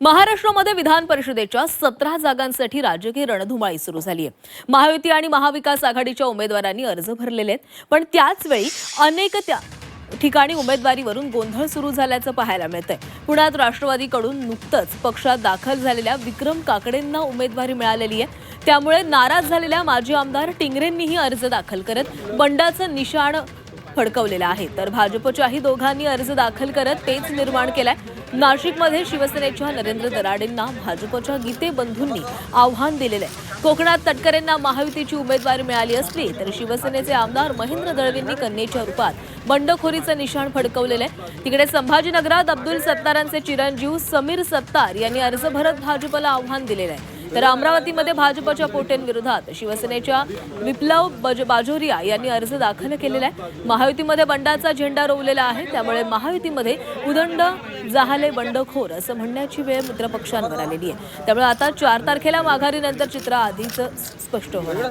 महाराष्ट्रामध्ये विधान परिषदेच्या 17 जागांसाठी राजकीय रणधुमाळी सुरू झाली आहे। महायुती आणि महाविकास आघाडीच्या उमेदवारांनी अर्ज भरलेले आहेत, पण त्याच वेळी अनेक ठिकाणी उमेदवारीवरून गोंधळ सुरू झाल्याचं पाहायला मिळतंय। पुण्यात राष्ट्रवादीकडून नुकतंच पक्षात दाखल झालेल्या विक्रम काकडेंना उमेदवारी मिळालेली आहे। त्यामुळे नाराज झालेल्या माजी आमदार टिंगरेंनीही अर्ज दाखल करत बंडाचं निशाण फडकवलेला आहे, तर भाजपच्याही दोघांनी अर्ज दाखल करत पेच निर्माण केलाय। नाशिकमध्ये शिवसेनेच्या नरेंद्र दराडेंना भाजपच्या गीते बंधूंनी आव्हान दिलेलं आहे। कोकणात तटकरेंना महायुतीची उमेदवारी मिळाली असली तर शिवसेनेचे आमदार महेंद्र दळवींनी कन्येच्या रूपात बंडखोरीचं निशाण फडकवलेलं आहे। तिकडे संभाजीनगरात अब्दुल सत्तारांचे चिरंजीव समीर सत्तार यांनी अर्ज भरत भाजपला आव्हान दिलेलं आहे। तर अमरावतीमध्ये भाजपच्या पोटेंविरोधात शिवसेनेच्या विप्लव बाजोरिया यांनी अर्ज दाखल केलेला आहे। महायुतीमध्ये बंडाचा झेंडा रोवलेला आहे, त्यामुळे महायुतीमध्ये उदंड जाहले बंडखोर असं म्हणण्याची वेळ मित्रपक्षांवर आलेली आहे। त्यामुळे आता 4 तारखेला माघारीनंतर चित्र आधीच स्पष्ट होणार।